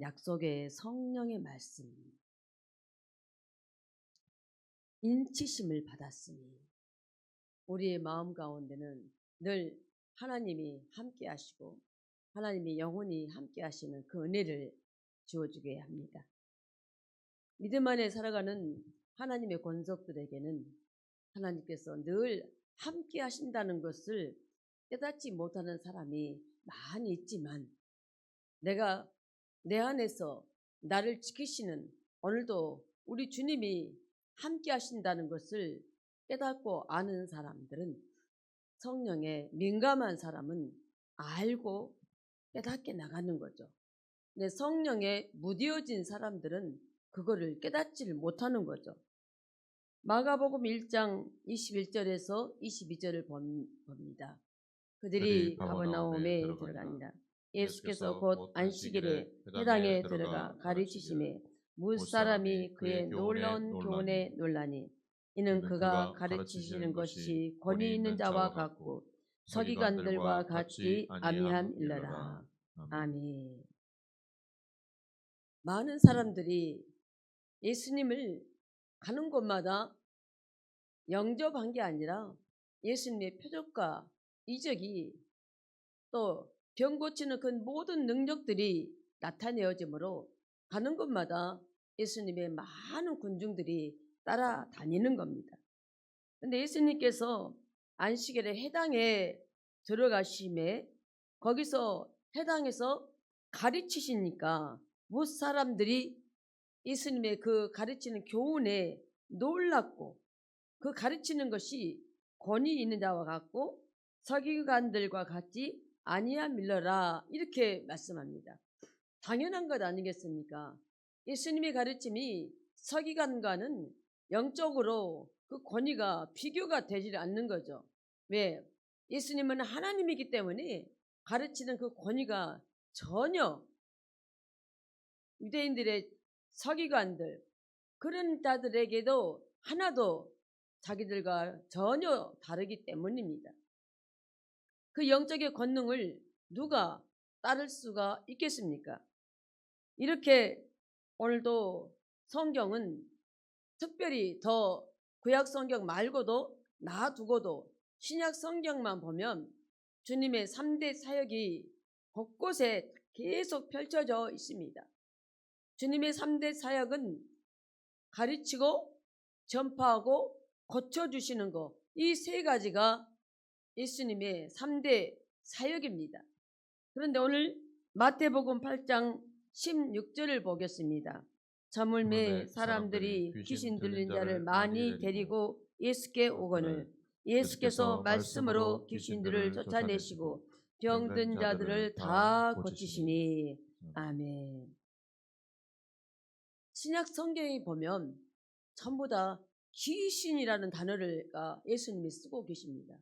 약속의 성령의 말씀, 인치심을 받았으니 우리의 마음 가운데는 늘 하나님이 함께 하시고 하나님이 영원히 함께 하시는 그 은혜를 주어주게 합니다. 믿음 안에 살아가는 하나님의 권속들에게는 하나님께서 늘 함께 하신다는 것을 깨닫지 못하는 사람이 많이 있지만, 내가 내 안에서 나를 지키시는, 오늘도 우리 주님이 함께 하신다는 것을 깨닫고 아는 사람들은, 성령에 민감한 사람은 알고 깨닫게 나가는 거죠. 근데 성령에 무뎌진 사람들은 그거를 깨닫지를 못하는 거죠. 마가복음 1장 21절에서 22절을 봅니다. 그들이 가버나움에 들어간다. 예수께서 곧 안식일에 회당에 들어가 가르치심에 무사람이 그의 놀라운 교훈에 놀라니 이는 그가 가르치시는 것이 권위 있는 자와 같고 서기관들과 같이 아미함일러라. 아멘. 많은 사람들이 예수님을 가는 곳마다 영접한 게 아니라 예수님의 표적과 이적이 또 병 고치는 그 모든 능력들이 나타내어지므로 가는 곳마다 예수님의 많은 군중들이 따라다니는 겁니다. 그런데 예수님께서 안식일에 회당에 들어가심에 거기서 회당에서 가르치시니까 못 사람들이 예수님의 그 가르치는 교훈에 놀랐고, 그 가르치는 것이 권위 있는 자와 같고 서기관들과 같이 아니함일러라, 이렇게 말씀합니다. 당연한 것 아니겠습니까? 예수님의 가르침이 서기관과는 영적으로 그 권위가 비교가 되지 않는 거죠. 왜? 예수님은 하나님이기 때문에 가르치는 그 권위가 전혀 유대인들의 서기관들, 그런 자들에게도 하나도 자기들과 전혀 다르기 때문입니다. 그 영적의 권능을 누가 따를 수가 있겠습니까? 이렇게 오늘도 성경은 특별히 더 구약 성경 말고도 놔두고도 신약 성경만 보면 주님의 3대 사역이 곳곳에 계속 펼쳐져 있습니다. 주님의 3대 사역은 가르치고 전파하고 고쳐주시는 것, 이 세 가지가 예수님의 3대 사역입니다. 그런데 오늘 마태복음 8장 16절을 보겠습니다. 저물매 사람들이 귀신 들린 자를 많이 데리고 예수께 오거늘 예수께서 말씀으로 귀신들을 쫓아내시고 병든 자들을 다 고치시니. 아멘. 신약 성경에 보면 전부 다 귀신이라는 단어를 예수님이 쓰고 계십니다.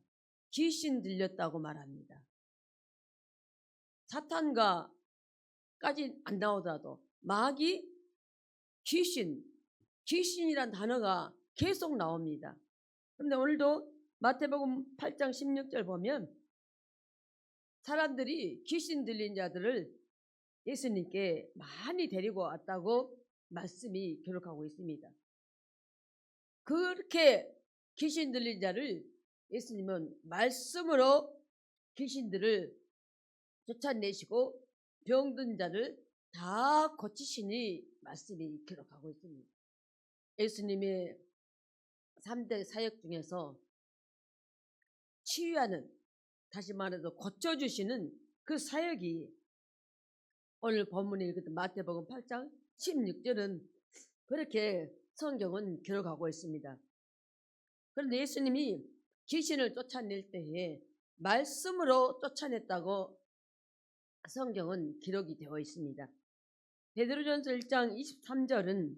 귀신 들렸다고 말합니다. 사탄과까지 안 나오더라도 마귀, 귀신이란 단어가 계속 나옵니다. 그런데 오늘도 마태복음 8장 16절 보면 사람들이 귀신 들린 자들을 예수님께 많이 데리고 왔다고 말씀이 기록하고 있습니다. 그렇게 귀신 들린 자를 예수님은 말씀으로 귀신들을 쫓아내시고 병든 자를 다 고치시니 말씀이 기록하고 있습니다. 예수님의 3대 사역 중에서 치유하는, 다시 말해서 고쳐주시는 그 사역이 오늘 본문에 마태복음 8장 16절은 그렇게 성경은 기록하고 있습니다. 그런데 예수님이 귀신을 쫓아낼 때에 말씀으로 쫓아냈다고 성경은 기록이 되어 있습니다. 베드로전서 1장 23절은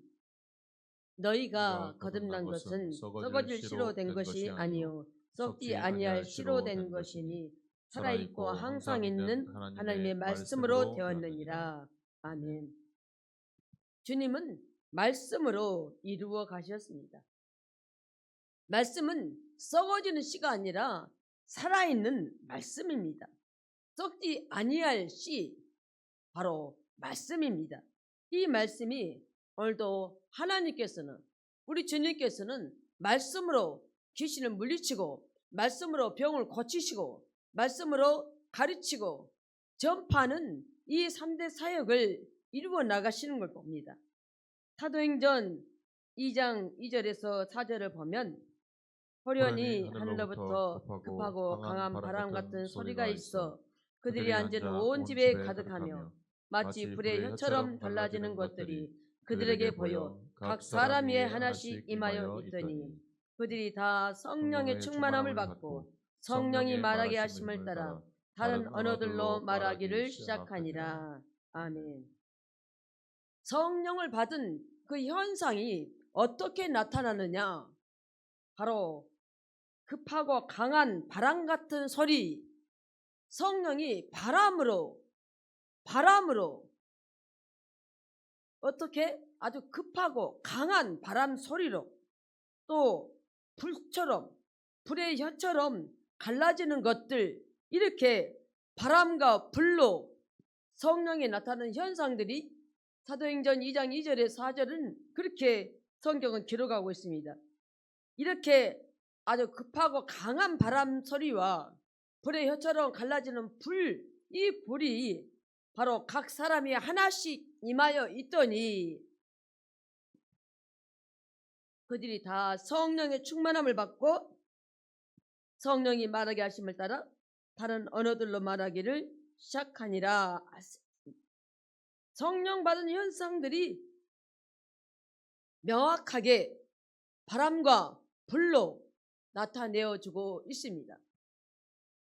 너희가 거듭난 것은 썩어질 씨로 된 것이 아니요 썩지 아니할 씨로 된 것이니 살아있고 항상 있는 하나님의 말씀으로 되었느니라. 아멘. 주님은 말씀으로 이루어 가셨습니다. 말씀은 썩어지는 씨가 아니라 살아있는 말씀입니다. 썩지 아니할 씨, 바로 말씀입니다. 이 말씀이 오늘도 하나님께서는, 우리 주님께서는 말씀으로 귀신을 물리치고 말씀으로 병을 고치시고 말씀으로 가르치고 전파하는 이 3대 사역을 이루어 나가시는 걸 봅니다. 사도행전 2장 2절에서 4절을 보면 호련히 하늘로부터 급하고 강한 바람 같은 소리가 있어 그들이 앉은 온 집에 가득하며 마치 불의 혀처럼 달라지는 것들이 그들에게 보여 각 사람 위에 하나씩 임하여 있더니 그들이 다 성령의 충만함을 받고 성령이 말하게 하심을 따라 다른 언어들로 말하기를 시작하니라. 아멘. 성령을 받은 그 현상이 어떻게 나타나느냐? 바로 급하고 강한 바람 같은 소리, 성령이 바람으로 어떻게 아주 급하고 강한 바람 소리로 또 불처럼 불의 혀처럼 갈라지는 것들, 이렇게 바람과 불로 성령에 나타나는 현상들이 사도행전 2장 2절에 4절은 그렇게 성경은 기록하고 있습니다. 이렇게 아주 급하고 강한 바람 소리와 불의 혀처럼 갈라지는 불, 이 불이 바로 각 사람이 하나씩 임하여 있더니 그들이 다 성령의 충만함을 받고 성령이 말하게 하심을 따라 다른 언어들로 말하기를 시작하니라. 성령 받은 현상들이 명확하게 바람과 불로 나타내어주고 있습니다.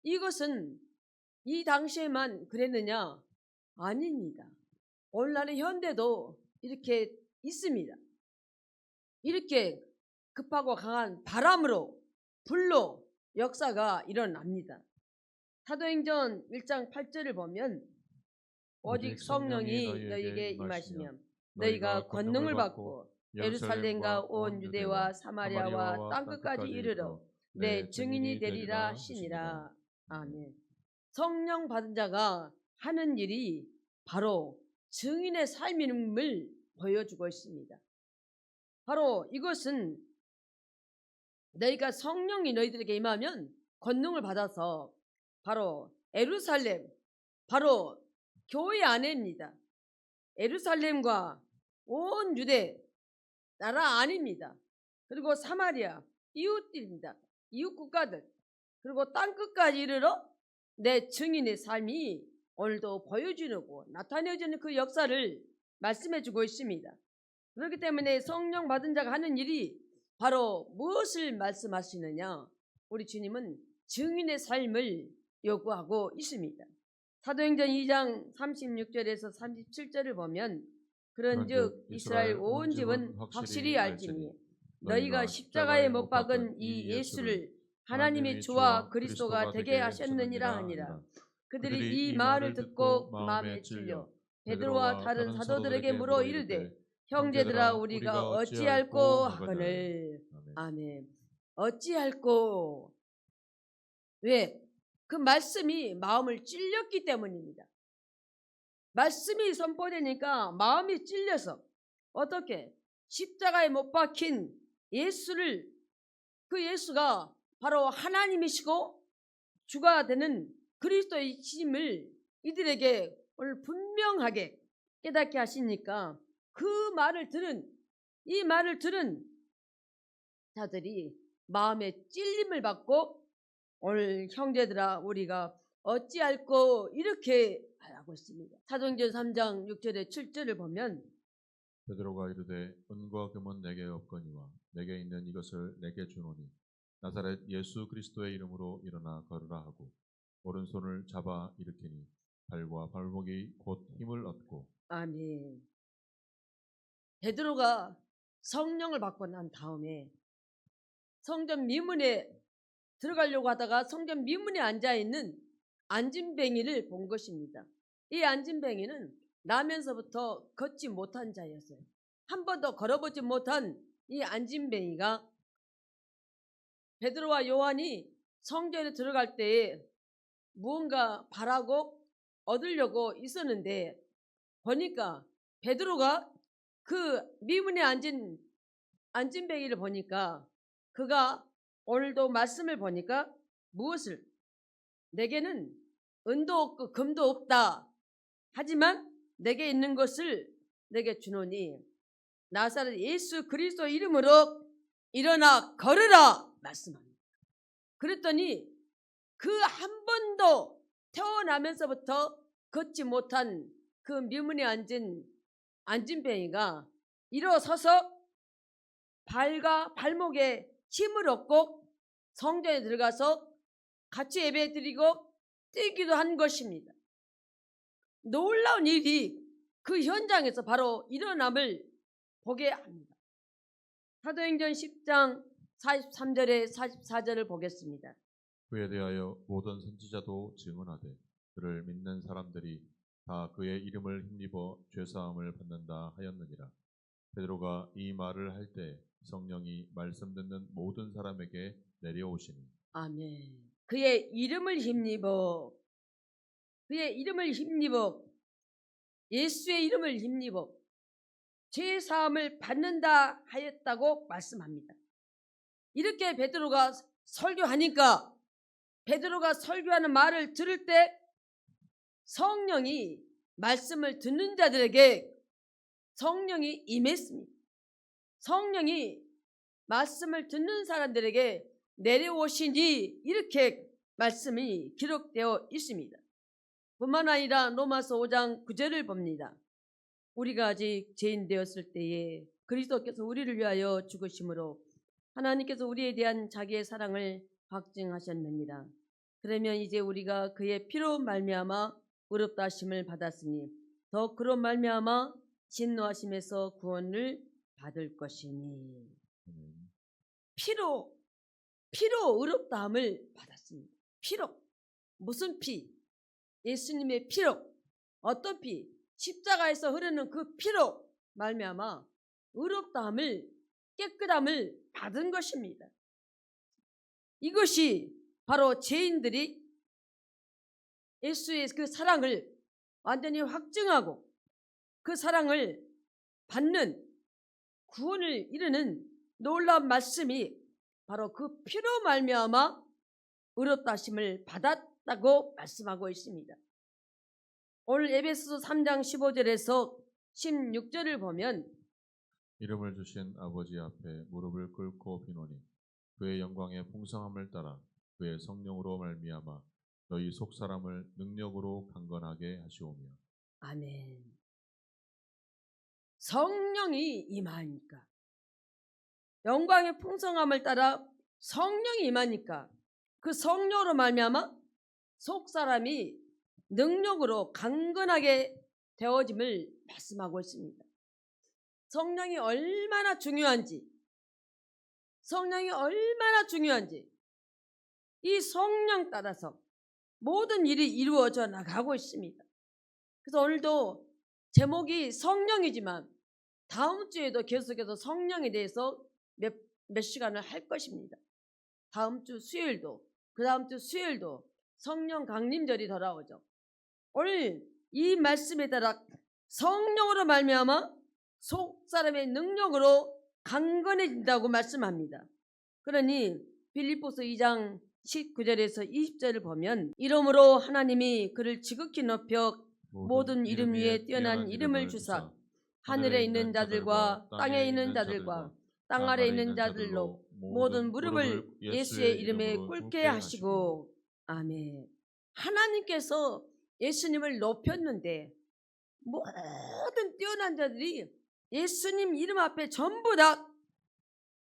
이것은 이 당시에만 그랬느냐? 아닙니다. 오늘날의 현대도 이렇게 있습니다. 이렇게 급하고 강한 바람으로 불로 역사가 일어납니다. 사도행전 1장 8절을 보면 오직 성령이 너희에게 임하시면 너희가 권능을 받고 예루살렘과 온 유대와 사마리아와 땅끝까지 이르러 내 증인이 되리라 하시니라. 아멘. 성령 받은 자가 하는 일이 바로 증인의 삶임을 보여주고 있습니다. 바로 이것은 너희가 성령이 너희들에게 임하면 권능을 받아서 바로 예루살렘, 바로 교회 안에입니다. 예루살렘과 온 유대 나라 안입니다. 그리고 사마리아 이웃들입니다. 이웃 국가들, 그리고 땅끝까지 이르러 내 증인의 삶이 오늘도 보여주고 나타내주는 그 역사를 말씀해주고 있습니다. 그렇기 때문에 성령 받은 자가 하는 일이 바로 무엇을 말씀하시느냐? 우리 주님은 증인의 삶을 요구하고 있습니다. 사도행전 2장 36절에서 37절을 보면 그런즉 이스라엘 온 집은 확실히 알지니 너희가 십자가에 못 박은 이 예수를 하나님의 주와 그리스도가 되게 하셨느니라 하니라. 그들이 이 말을 듣고 마음에 찔려 베드로와 다른 사도들에게 물어 이르되 형제들아 우리가 어찌할꼬 하거늘. 아멘. 어찌할꼬. 왜? 그 말씀이 마음을 찔렸기 때문입니다. 말씀이 선포되니까 마음이 찔려서 어떻게? 십자가에 못 박힌 예수를, 그 예수가 바로 하나님이시고 주가 되는 그리스도이심을 이들에게 오늘 분명하게 깨닫게 하시니까 그 말을 들은, 이 말을 들은 자들이 마음에 찔림을 받고 오늘 형제들아 우리가 어찌할꼬 이렇게 하고 있습니다. 사도행전 3장 6절에 7절을 보면 베드로가 이르되 은과 금은 내게 없거니와 내게 있는 이것을 내게 주노니 나사렛 예수 그리스도의 이름으로 일어나 걸으라 하고 오른손을 잡아 일으키니 발과 발목이 곧 힘을 얻고. 아멘. 베드로가 성령을 받고 난 다음에 성전 미문에 들어가려고 하다가 성전 미문에 앉아있는 안진뱅이를 본 것입니다. 이 안진뱅이는 나면서부터 걷지 못한 자였어요. 한 번도 걸어보지 못한 이 안진뱅이가 베드로와 요한이 성전에 들어갈 때에 무언가 바라고 얻으려고 있었는데 보니까 베드로가 그 미문에 앉은 안진뱅이를 보니까 그가 오늘도 말씀을 보니까 무엇을 내게는 은도 없고 금도 없다. 하지만 내게 있는 것을 내게 주노니 나사렛 예수 그리스도 이름으로 일어나 걸으라 말씀합니다. 그랬더니 그 한 번도 태어나면서부터 걷지 못한 그 미문에 앉은 안진뱅이가 일어서서 발과 발목에 힘을 얻고 성전에 들어가서 같이 예배 드리고 뛰기도 한 것입니다. 놀라운 일이 그 현장에서 바로 일어남을 보게 합니다. 사도행전 10장 43절에 44절을 보겠습니다. 그에 대하여 모든 선지자도 증언하되 그를 믿는 사람들이 다 그의 이름을 힘입어 죄사함을 받는다 하였느니라. 베드로가 이 말을 할 때 성령이 말씀 듣는 모든 사람에게 내려오시니. 아멘. 그의 이름을 힘입어 예수의 이름을 힘입어 죄사함을 받는다 하였다고 말씀합니다. 이렇게 베드로가 설교하니까 베드로가 설교하는 말을 들을 때 성령이 말씀을 듣는 자들에게 성령이 임했습니다. 성령이 말씀을 듣는 사람들에게 내려오시니 이렇게 말씀이 기록되어 있습니다. 뿐만 아니라 로마서 5장 9절을 봅니다. 우리가 아직 죄인 되었을 때에 그리스도께서 우리를 위하여 죽으심으로 하나님께서 우리에 대한 자기의 사랑을 확증하셨느니라. 그러면 이제 우리가 그의 피로 말미암아 의롭다 하심을 받았으니 더 그로 말미암아 진노하심에서 구원을 받을 것이니. 피로 의롭다함을 받았습니다. 피로. 무슨 피? 예수님의 피로. 어떤 피? 십자가에서 흐르는 그 피로 말미암아 의롭다함을 깨끗함을 받은 것입니다. 이것이 바로 죄인들이 예수의 그 사랑을 완전히 확증하고 그 사랑을 받는 구원을 이루는 놀라운 말씀이 바로 그 피로 말미암아 의롭다 하심을 받았다고 말씀하고 있습니다. 오늘 에베소서 3장 15절에서 16절을 보면 이름을 주신 아버지 앞에 무릎을 꿇고 비노니 그의 영광의 풍성함을 따라 그의 성령으로 말미암아 너희 속사람을 능력으로 강건하게 하시오며. 아멘. 성령이 임하니까 영광의 풍성함을 따라 성령이 임하니까 그 성령으로 말미암아 속사람이 능력으로 강건하게 되어짐을 말씀하고 있습니다. 성령이 얼마나 중요한지 이 성령 따라서 모든 일이 이루어져 나가고 있습니다. 그래서 오늘도 제목이 성령이지만 다음 주에도 계속해서 성령에 대해서 몇 시간을 할 것입니다. 다음 주 수요일도 그 다음 주 수요일도 성령 강림절이 돌아오죠. 오늘 이 말씀에 따라 성령으로 말미암아 속사람의 능력으로 강건해진다고 말씀합니다. 그러니 빌립보서 2장 19절에서 20절을 보면 이러므로 하나님이 그를 지극히 높여 모든 이름 위에 뛰어난 이름을 주사 하늘에 있는 자들과 땅에 있는 자들과 땅 아래 있는 자들로 모든 무릎을 예수의 이름에 꿇게 하시고. 아멘. 하나님께서 예수님을 높였는데 모든 뛰어난 자들이 예수님 이름 앞에 전부 다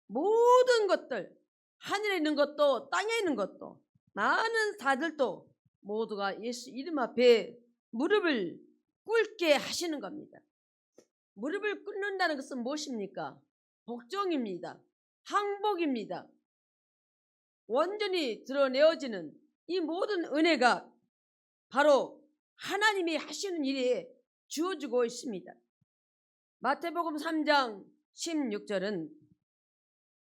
모든 것들 하늘에 있는 것도 땅에 있는 것도 많은 자들도 모두가 예수 이름 앞에 무릎을 꿇게 하시는 겁니다. 무릎을 꿇는다는 것은 무엇입니까? 복종입니다. 항복입니다. 완전히 드러내어지는 이 모든 은혜가 바로 하나님이 하시는 일에 주어지고 있습니다. 마태복음 3장 16절은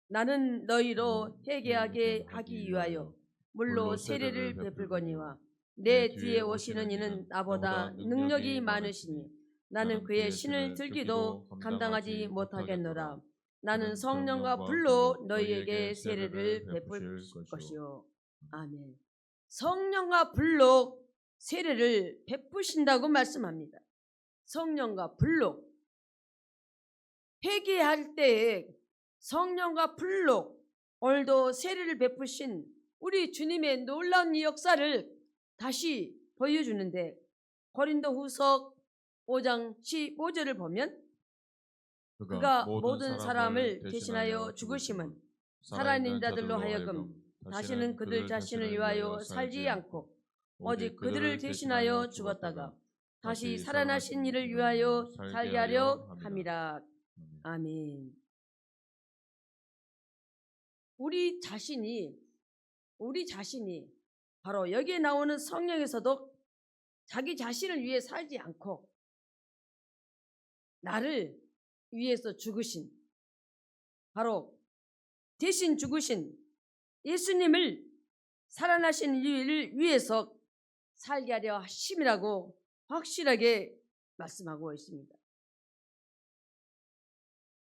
나는 너희로 회개하게 하기 위하여 물로 세례를 베풀거니와 내 뒤에 오시는 이는 나보다 능력이 많으시니 나는 그의 신을 들기도 감당하지 못하겠노라. 나는 성령과 불로 너희에게 세례를 베풀 것이요. 아멘. 성령과 불로 세례를 베푸신다고 말씀합니다. 성령과 불로 회개할 때에 성령과 불로 오늘도 세례를 베푸신 우리 주님의 놀라운 이 역사를 다시 보여주는데 고린도후서 5장 15절을 보면 그가 모든 사람을 대신하여 죽으심은 살아있는 자들로 하여금 다시는 그들 자신을 위하여 살지 않고 오직 그들을 대신하여 죽었다가 다시 살아나신 이를 위하여 살게 하려 함이라. 아멘. 우리 자신이 바로 여기에 나오는 성령에서도 자기 자신을 위해 살지 않고 나를 위해서 죽으신, 바로 대신 죽으신 예수님을 살아나신 이를 위해서 살게 하려 하심이라고 확실하게 말씀하고 있습니다.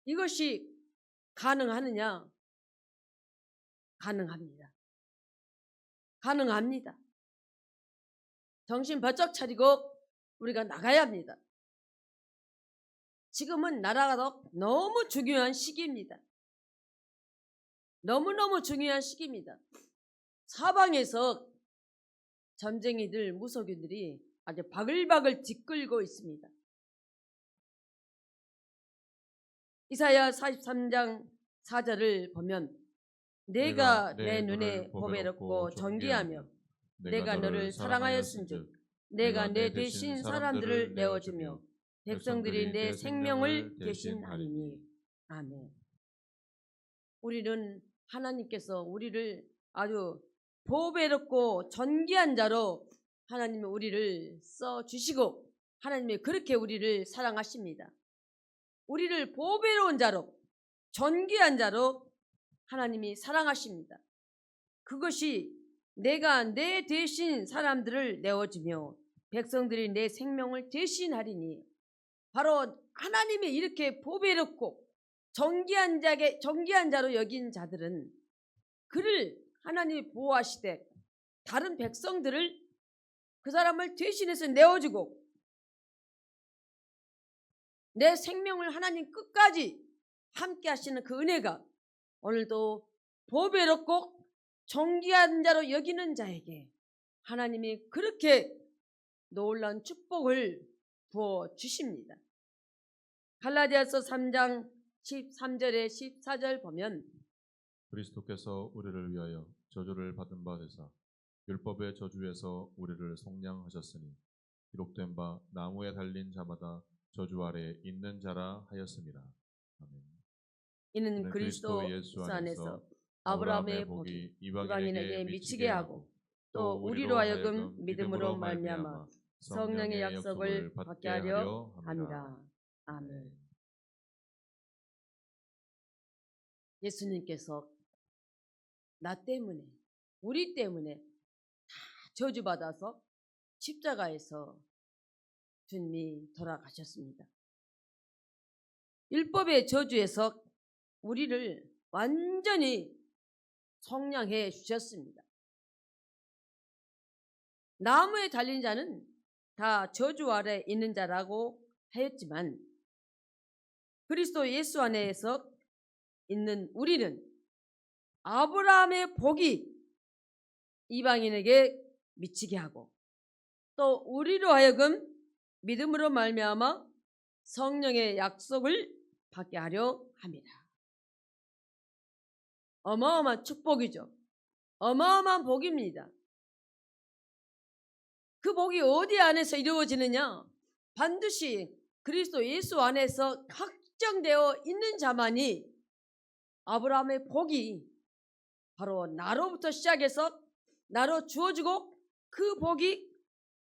이것이 가능하느냐? 가능합니다. 가능합니다. 정신 바짝 차리고 우리가 나가야 합니다. 지금은 나라가 너무 중요한 시기입니다. 너무너무 중요한 시기입니다. 사방에서 전쟁이들, 무속인들이 아주 바글바글 뒷끌고 있습니다. 이사야 43장 4절을 보면 내가 내 눈에 보배롭고 존귀하며 내가 너를 사랑하였은즉 내가 내 대신 사람들을 내어주며 백성들이 내 생명을 대신하리니. 아멘. 우리는 하나님께서 우리를 아주 보배롭고 존귀한 자로 하나님이 우리를 써주시고 하나님이 그렇게 우리를 사랑하십니다. 우리를 보배로운 자로 존귀한 자로 하나님이 사랑하십니다. 그것이 내가 내 대신 사람들을 내어주며 백성들이 내 생명을 대신하리니, 바로 하나님이 이렇게 보배롭고 존귀한 자로 여긴 자들은 그를 하나님이 보호하시되 다른 백성들을 그 사람을 대신해서 내어주고 내 생명을 하나님 끝까지 함께 하시는 그 은혜가 오늘도 보배롭고 존귀한 자로 여기는 자에게 하나님이 그렇게 놀라운 축복을 부어 주십니다. 갈라디아서 3장 13절에 14절 보면 그리스도께서 우리를 위하여 저주를 받은 바 되사 율법의 저주에서 우리를 속량하셨으니 기록된 바 나무에 달린 자마다 저주 아래 있는 자라 하였습니다. 아멘. 이는 그리스도 예수 안에서 아브라함의 복이 이방인에게 미치게 하고 또 우리로 하여금 믿음으로 말미암아 성령의 약속을 받게 하려 함이라. 아멘. 예수님께서 나 때문에, 우리 때문에 다 저주받아서 십자가에서 주님이 돌아가셨습니다. 율법의 저주에서 우리를 완전히 속량해 주셨습니다. 나무에 달린 자는 다 저주 아래 있는 자라고 하였지만 그리스도 예수 안에서 있는 우리는 아브라함의 복이 이방인에게 미치게 하고 또 우리로 하여금 믿음으로 말미암아 성령의 약속을 받게 하려 합니다. 어마어마한 축복이죠. 어마어마한 복입니다. 그 복이 어디 안에서 이루어지느냐? 반드시 그리스도 예수 안에서 확정되어 있는 자만이 아브라함의 복이 바로 나로부터 시작해서 나로 주어지고 그 복이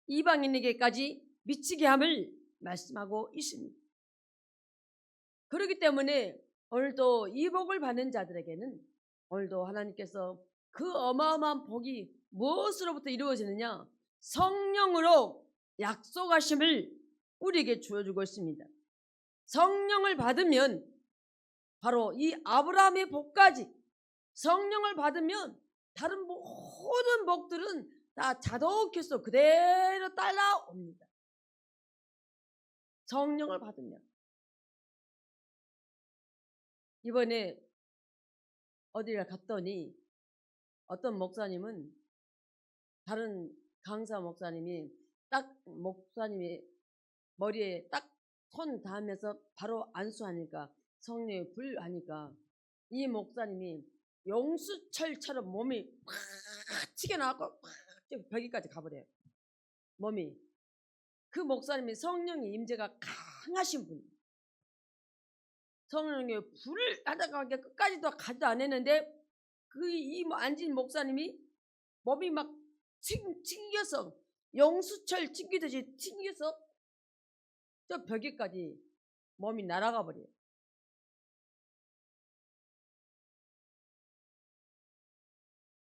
이방인에게까지 미치게 함을 말씀하고 있습니다. 그렇기 때문에 오늘도 이 복을 받는 자들에게는 오늘도 하나님께서 그 어마어마한 복이 무엇으로부터 이루어지느냐? 성령으로 약속하심을 우리에게 주어주고 있습니다. 성령을 받으면 바로 이 아브라함의 복까지, 성령을 받으면 다른 모든 복들은 다 자동해서 그대로 따라옵니다. 성령을 받으면. 이번에 어디를 갔더니 어떤 목사님은, 다른 강사 목사님이 딱 목사님이 머리에 딱 손 닿으면서 바로 안수하니까, 성령이 불하니까 이 목사님이 용수철처럼 몸이 팍 튀겨나왔고 팍 벽에까지 가버려요. 몸이. 그 목사님이 성령의 임재가 강하신 분이에요. 성령의 불을 하다가 끝까지도 가지도 않았는데 이 앉은 목사님이 몸이 막 튕겨서, 용수철 튕기듯이 튕겨서 저 벽에까지 몸이 날아가 버려요.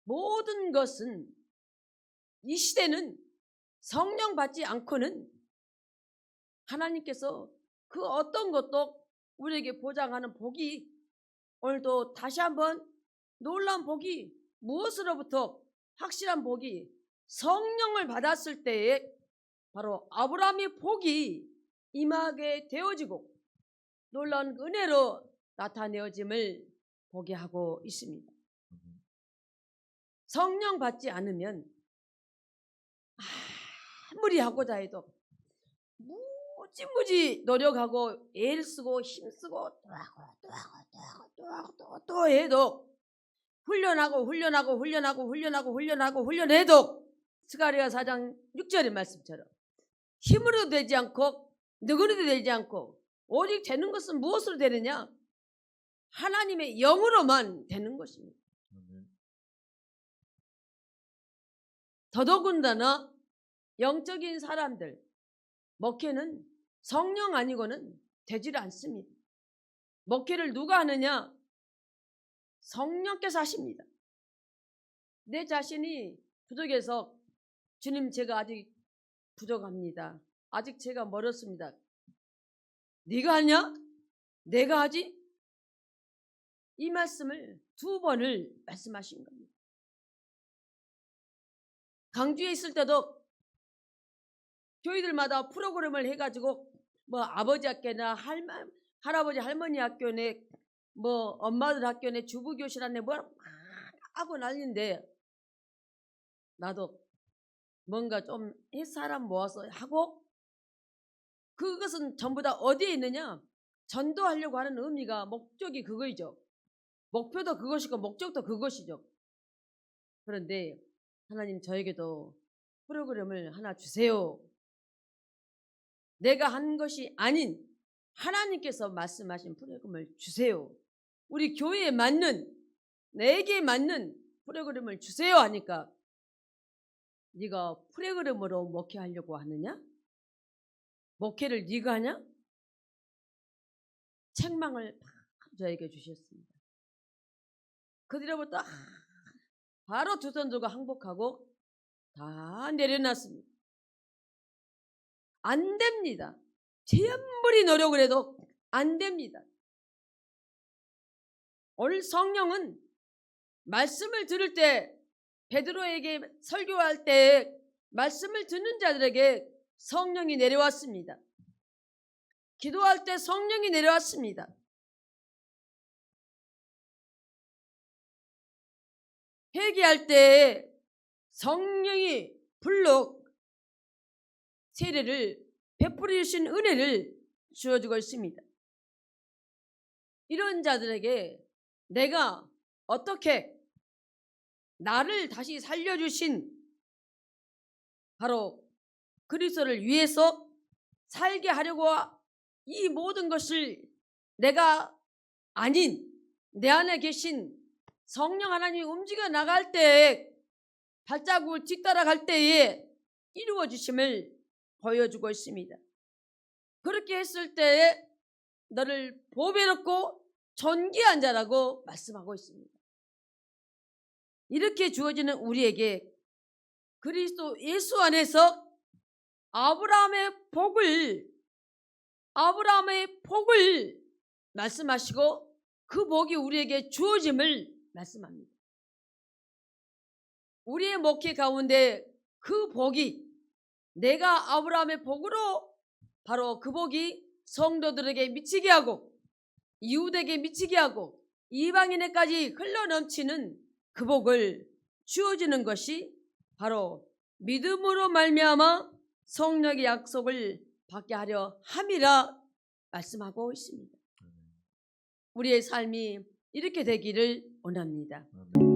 모든 것은, 이 시대는 성령 받지 않고는 하나님께서 그 어떤 것도 우리에게 보장하는 복이, 오늘도 다시 한번 놀라운 복이, 무엇으로부터 확실한 복이, 성령을 받았을 때에 바로 아브라함의 복이 임하게 되어지고 놀라운 은혜로 나타내어짐을 보게 하고 있습니다. 성령 받지 않으면 아무리 하고자 해도, 무지무지 노력하고 애를 쓰고 힘쓰고 또 해도, 훈련해도 스가랴 4장 6절의 말씀처럼 힘으로 되지 않고 능으로도 되지 않고, 오직 되는 것은 무엇으로 되느냐? 하나님의 영으로만 되는 것입니다. 더더군다나 영적인 사람들, 목회는 성령 아니고는 되질 않습니다. 목회를 누가 하느냐? 성령께서 하십니다. 내 자신이 부족해서, 주님 제가 아직 부족합니다. 아직 제가 멀었습니다. 네가 하냐? 내가 하지? 이 말씀을 2번을 말씀하신 겁니다. 강주에 있을 때도 교회들마다 프로그램을 해가지고 뭐 아버지 학교나 할아버지 할머니 학교네, 뭐 엄마들 학교네, 주부교실 안에 뭐 하고 난리인데, 나도 뭔가 좀 사람 모아서 하고, 그것은 전부 다 어디에 있느냐? 전도하려고 하는 의미가, 목적이 그거이죠. 목표도 그것이고 목적도 그것이죠. 그런데 하나님 저에게도 프로그램을 하나 주세요. 내가 한 것이 아닌 하나님께서 말씀하신 프로그램을 주세요. 우리 교회에 맞는, 내게 맞는 프로그램을 주세요 하니까, 네가 프로그램으로 목회하려고 하느냐? 목회를 네가 하냐? 책망을 저에게 주셨습니다. 그 뒤로부터 바로 2 손 들고 항복하고 다 내려놨습니다. 안 됩니다. 아무리 노력을 해도 안 됩니다. 오늘 성령은 말씀을 들을 때, 베드로에게 설교할 때 말씀을 듣는 자들에게 성령이 내려왔습니다. 기도할 때 성령이 내려왔습니다. 회개할 때 성령이 불러 세례를 베풀어 주신 은혜를 주어주고 있습니다. 이런 자들에게 내가 어떻게 나를 다시 살려주신 바로 그리스도를 위해서 살게 하려고 이 모든 것을 내가 아닌 내 안에 계신 성령 하나님이 움직여 나갈 때, 발자국을 뒤따라갈 때에 이루어 주심을 보여주고 있습니다. 그렇게 했을 때에 너를 보배롭고 존귀한 자라고 말씀하고 있습니다. 이렇게 주어지는 우리에게 그리스도 예수 안에서 아브라함의 복을 아브라함의 복을 말씀하시고 그 복이 우리에게 주어짐을 말씀합니다. 우리의 목회 가운데 그 복이 내가 아브라함의 복으로 바로 그 복이 성도들에게 미치게 하고 이웃에게 미치게 하고 이방인에까지 흘러넘치는 그 복을 주어지는 것이 바로 믿음으로 말미암아 성령의 약속을 받게 하려 함이라 말씀하고 있습니다. 우리의 삶이 이렇게 되기를 원합니다. 아멘.